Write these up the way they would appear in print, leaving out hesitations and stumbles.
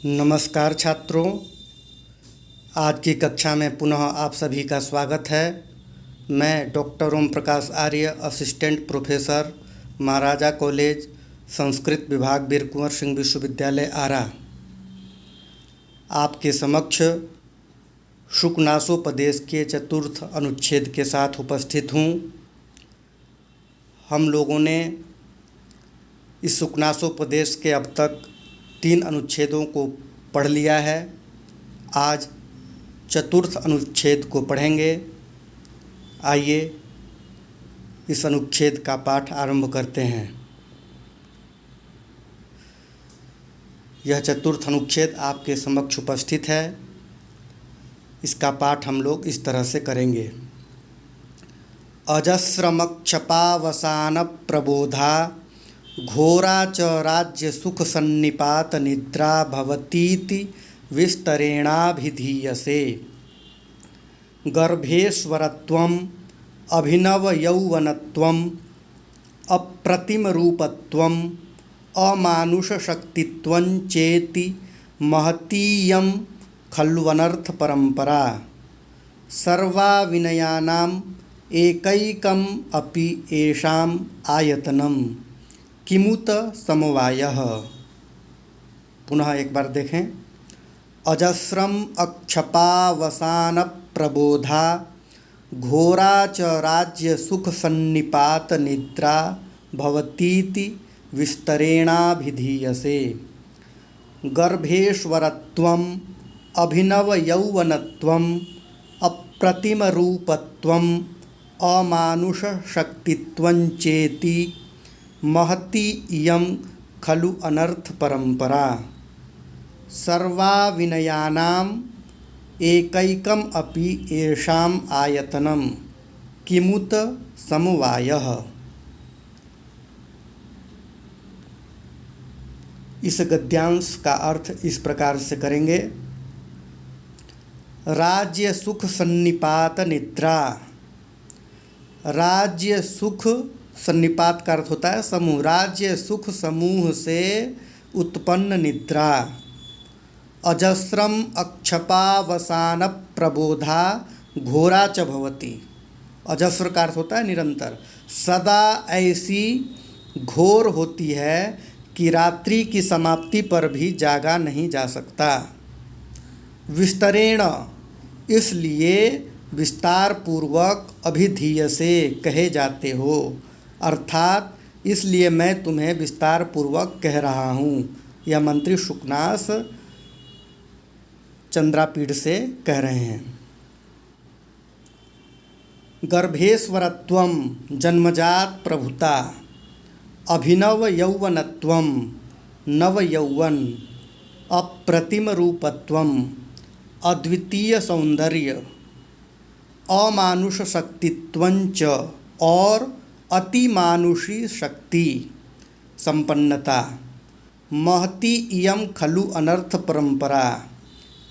नमस्कार छात्रों, आज की कक्षा में पुनः आप सभी का स्वागत है। मैं डॉक्टर ओम प्रकाश आर्य, असिस्टेंट प्रोफेसर, महाराजा कॉलेज, संस्कृत विभाग, वीर कुंवर सिंह विश्वविद्यालय, आरा, आपके समक्ष शुकनासोपदेश के चतुर्थ अनुच्छेद के साथ उपस्थित हूँ। हम लोगों ने इस शुकनासोपदेश के अब तक 3 अनुच्छेदों को पढ़ लिया है। आज चतुर्थ अनुच्छेद को पढ़ेंगे। आइए इस अनुच्छेद का पाठ आरंभ करते हैं। यह चतुर्थ अनुच्छेद आपके समक्ष उपस्थित है। इसका पाठ हम लोग इस तरह से करेंगे। अजस्रमक्षपावसान प्रबोधा घोरा च राज्य सुख सन्निपात निद्रा भवतीति विस्तरेणाभिधीयसे। गर्भेश्वरत्वम् अभिनवयौवनत्वम् अप्रतिमरूपत्वम् अमानुषशक्तित्वं चेति महतीयं खल्वनर्थपरम्परा। सर्वाविनयानाम् एकैकम् अपि येषाम् आयतनम् किमुत समवायः। पुनः एक बार देखें। अजस्रम अक्षपावसान प्रबोधा घोरा च राज्य सुख सन्निपात निद्रा भवतीति विस्तरेणाभिधीयसे। गर्भेश्वरत्वम् अभिनवयौवनत्वम् अप्रतिमरूपत्वम् अमानुषशक्तित्वं चेति महती इयं खलु अनर्थ परंपरा। सर्वाविनयानाम् एकैकम् अपि येषाम् आयतनं किमुत समवायः। इस गद्यांश का अर्थ इस प्रकार से करेंगे। राज्य सुख सन्निपात निद्रा। राज्य सुख सन्निपात का अर्थ होता है समूह। राज्य सुख समूह से उत्पन्न निद्रा। अजस्रम अक्षपावसान प्रबोधा घोरा च भवति। अजस्र का अर्थ होता है निरंतर। सदा ऐसी घोर होती है कि रात्रि की समाप्ति पर भी जागा नहीं जा सकता। विस्तरेण, इसलिए विस्तार पूर्वक अभिधीयसे कहे जाते हो, अर्थात इसलिए मैं तुम्हें विस्तार पूर्वक कह रहा हूँ। यह मंत्री शुकनास चंद्रापीठ से कह रहे हैं। गर्भेश्वरत्वम जन्मजात प्रभुता, अभिनव यौवनत्वम नव यौवन, अप्रतिम रूपत्वम अद्वितीय सौंदर्य, अमानुष शक्तित्वं च और अतिमानुषी शक्ति संपन्नता। महती इयं खलु अनर्थ परंपरा।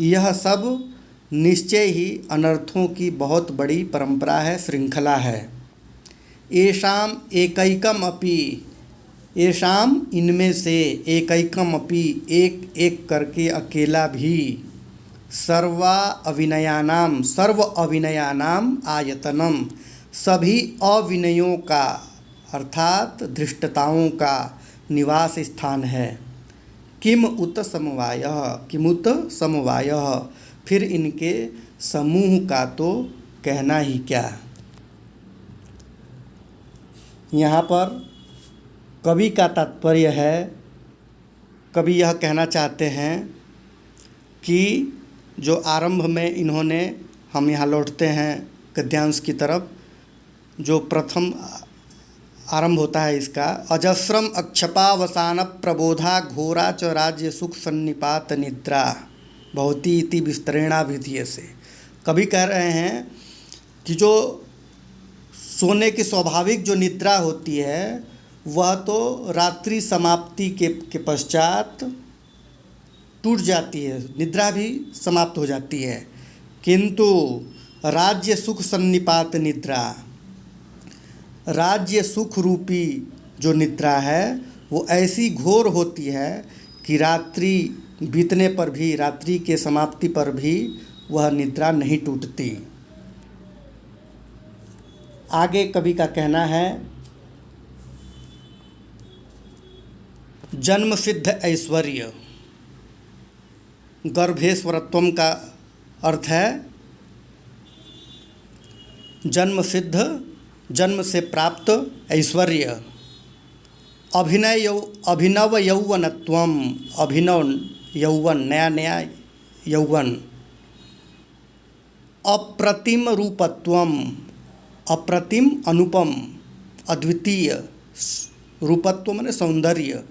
यह सब निश्चय ही अनर्थों की बहुत बड़ी परंपरा है, श्रृंखला है। येषाम् एकैकम् अपि, येषाम् इनमें से, एकैकम् अपि एक एक करके अकेला भी, सर्व अविनयानाम आयतनम, सभी अविनयों का अर्थात धृष्टताओं का निवास स्थान है। किम उत समवायः, किमुत समवायः, फिर इनके समूह का तो कहना ही क्या। यहाँ पर कवि का तात्पर्य है, कवि यह कहना चाहते हैं कि जो आरंभ में इन्होंने, हम यहाँ लौटते हैं गद्यांश की तरफ, जो प्रथम आरंभ होता है इसका, अजस्रम अक्षपावसान प्रबोधा घोरा च राज्य सुख सन्निपात निद्रा भवती इति विस्तरेणाभिधीयसे। कवि कह रहे हैं कि जो सोने की स्वाभाविक जो निद्रा होती है वह तो रात्रि समाप्ति के पश्चात टूट जाती है, निद्रा भी समाप्त हो जाती है। किंतु राज्य सुख सन्निपात निद्रा, राज्य सुख रूपी जो निद्रा है वो ऐसी घोर होती है कि रात्रि बीतने पर भी, रात्रि के समाप्ति पर भी वह निद्रा नहीं टूटती। आगे कवि का कहना है, जन्म सिद्ध ऐश्वर्य। गर्भेश्वरत्वम का अर्थ है जन्म सिद्ध, जन्म से प्राप्त ऐश्वर्य। अभिनव यौवनत्वम, अभिनव यौवन, नया नया यौवन। अप्रतिम रूपत्वम, अप्रतिम अनुपम, अद्वितीय। रूपत्व माने सौंदर्य,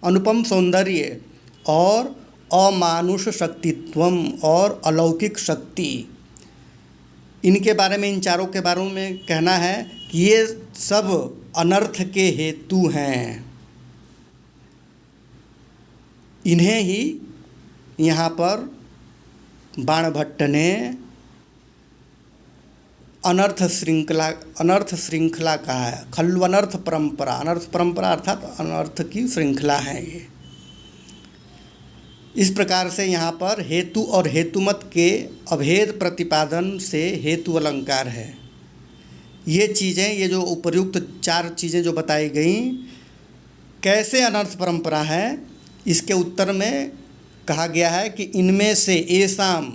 अनुपम सौंदर्य। और अमानुष शक्तित्वम, और अलौकिक शक्ति। इनके बारे में, इन चारों के बारे में कहना है कि ये सब अनर्थ के हेतु हैं। इन्हें ही यहाँ पर बाणभट्ट ने अनर्थ श्रृंखला कहा है। खल्वनर्थ परंपरा, अनर्थ परंपरा अर्थात अनर्थ की श्रृंखला है ये। इस प्रकार से यहाँ पर हेतु और हेतुमत के अभेद प्रतिपादन से हेतु अलंकार है। ये चीज़ें, ये जो उपर्युक्त चार चीज़ें जो बताई गई, कैसे अनर्थ परंपरा है, इसके उत्तर में कहा गया है कि इनमें से एसाम,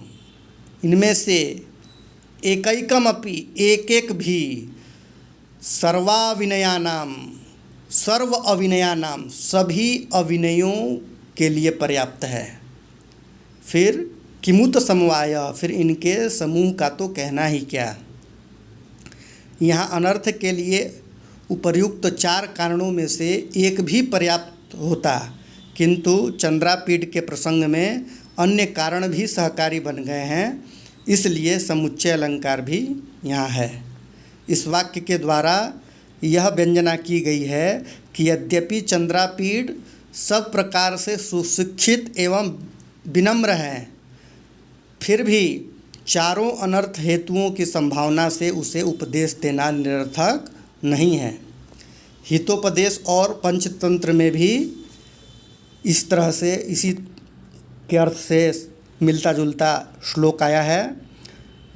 इनमें से एकैकमपि, एक एक भी, सर्वाविनयानाम, सर्व अविनयानाम, सभी अविनयों के लिए पर्याप्त है। फिर किमुत समवाय, फिर इनके समूह का तो कहना ही क्या। यहाँ अनर्थ के लिए उपर्युक्त चार कारणों में से एक भी पर्याप्त होता, किंतु चंद्रापीठ के प्रसंग में अन्य कारण भी सहकारी बन गए हैं, इसलिए समुच्चय अलंकार भी यहाँ है। इस वाक्य के द्वारा यह व्यंजना की गई है कि यद्यपि चंद्रापीठ सब प्रकार से सुशिक्षित एवं विनम्र हैं, फिर भी चारों अनर्थ हेतुओं की संभावना से उसे उपदेश देना निरर्थक नहीं है। हितोपदेश और पंचतंत्र में भी इस तरह से, इसी के अर्थ से मिलता जुलता श्लोक आया है,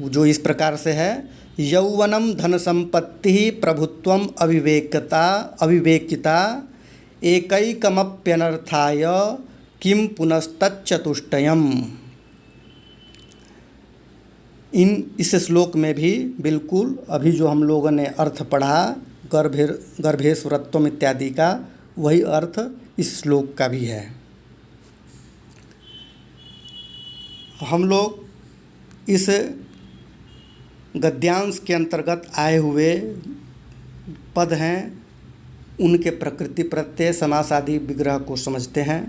जो इस प्रकार से है, यौवनम धन संपत्ति प्रभुत्वम अविवेकिता एकैकमप्यनर्थाय किम पुनस्तच्चतुष्टयम्। इस श्लोक में भी बिल्कुल अभी जो हम लोगों ने अर्थ पढ़ा गर्भेश्वरत्वम इत्यादि का, वही अर्थ इस श्लोक का भी है। हम लोग इस गद्यांश के अंतर्गत आए हुए पद हैं, उनके प्रकृति प्रत्यय समास आदि विग्रह को समझते हैं।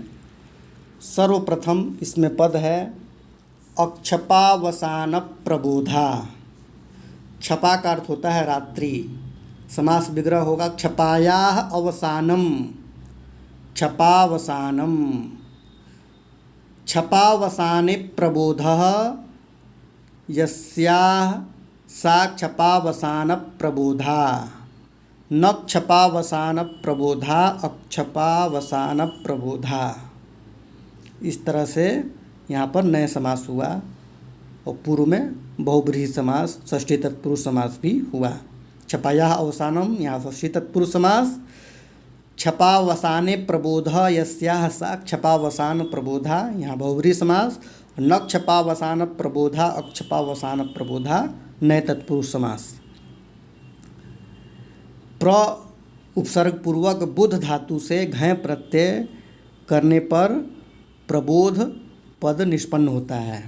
सर्वप्रथम इसमें पद है अक्षपावसान प्रबोधा। क्षपा का अर्थ होता है रात्रि, समास विग्रह होगा क्षपायाः अवसानम, क्षपावसानम। क्षपावसाने प्रबोधः यस्याः सा क्षपावसान प्रबोधा। न क्षपावसान प्रबोधा अक्षपावसान प्रबोधा। इस तरह से यहाँ पर नए समास हुआ, और पूर्व में बहुब्रीहि समास, षष्ठी तत्पुरुष समास भी हुआ। क्षपायाः अवसानम, यहाँ षष्ठी तत्पुरुष समास। क्षपावसाने प्रबोधः यस्याः सा क्षपावसान प्रबोधा, यहाँ बहुब्रीहि समास। न क्षपावसान प्रबोधा अक्षपावसान प्रबोधा, नए तत्पुरुष समास। प्र उपसर्ग पूर्वक बुध धातु से घय प्रत्यय करने पर प्रबोध पद निष्पन्न होता है।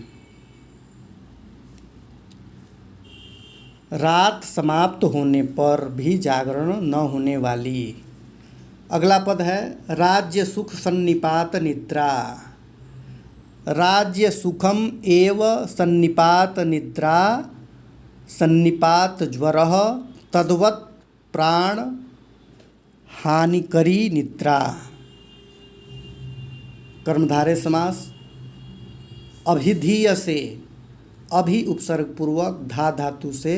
रात समाप्त होने पर भी जागरण न होने वाली। अगला पद है राज्य सुख सन्निपात निद्रा। राज्य सुखम एव सन्निपात निद्रा, सन्निपात ज्वरः तद्वत् प्राण हानिकरी निद्रा। कर्मधारय समास। अभिधीय से, अभि उपसर्ग पूर्वक धा धातु से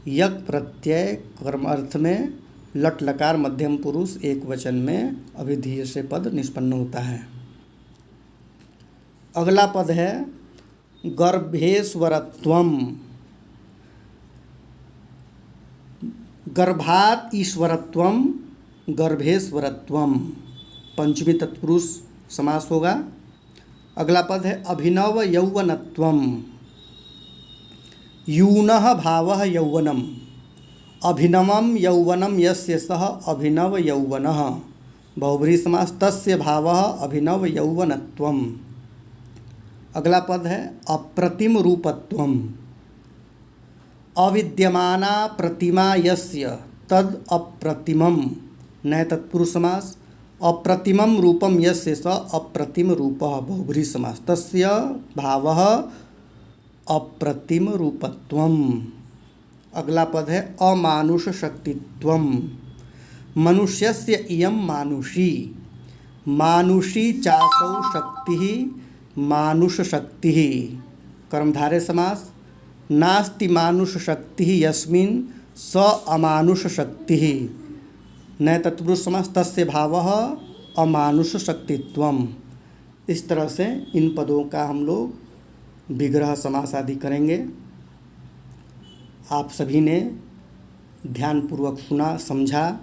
यक प्रत्यय कर्म अर्थ में लट लकार मध्यम पुरुष एक वचन में अभिधीय से पद निष्पन्न होता है। अगला पद है गर्भेश्वरत्वम। गर्भात ईश्वरत्वम, गर्भेश्वरत्वम, पंचमी तत्पुरुष समास होगा। अगला पद है अभिनव यौवनत्वम। यूनः भावः यौवनम, अभिनवम यौवनम यस्य सः अभिनव यौवनः, बहुब्रीहि समास। तस्य भावः अभिनव यौवनत्वम। अगला पद है अप्रतिम रूपत्वम। अविद्यमाना प्रतिमा यस्य तद अप्रतिमम, नए तत्पुरुष समास। अप्रतिमम रूपम यस्य स अप्रतिम रूपः, बहुब्रीहि समास। तस्य भावः अप्रतिम रूपत्वम। अगला पद है अमानुष शक्तित्वम। मनुष्यस्य इयं मानुषी, मानुषी चासौ शक्तिः मानुष शक्तिः, कर्मधारय समास। नास्ति मानुष शक्तिः यस्मिन् स अमानुष शक्तिः, नए तत्पुरुष समास। तस्य भावः अमानुष शक्तित्वम। इस तरह से इन पदों का हम लोग विग्रह समास आदि करेंगे। आप सभी ने ध्यानपूर्वक सुना, समझा,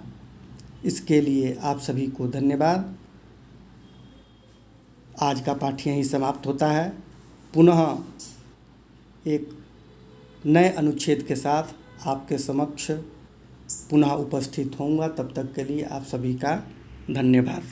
इसके लिए आप सभी को धन्यवाद। आज का पाठ यहीं समाप्त होता है। पुनः एक नए अनुच्छेद के साथ आपके समक्ष पुनः उपस्थित होऊंगा। तब तक के लिए आप सभी का धन्यवाद।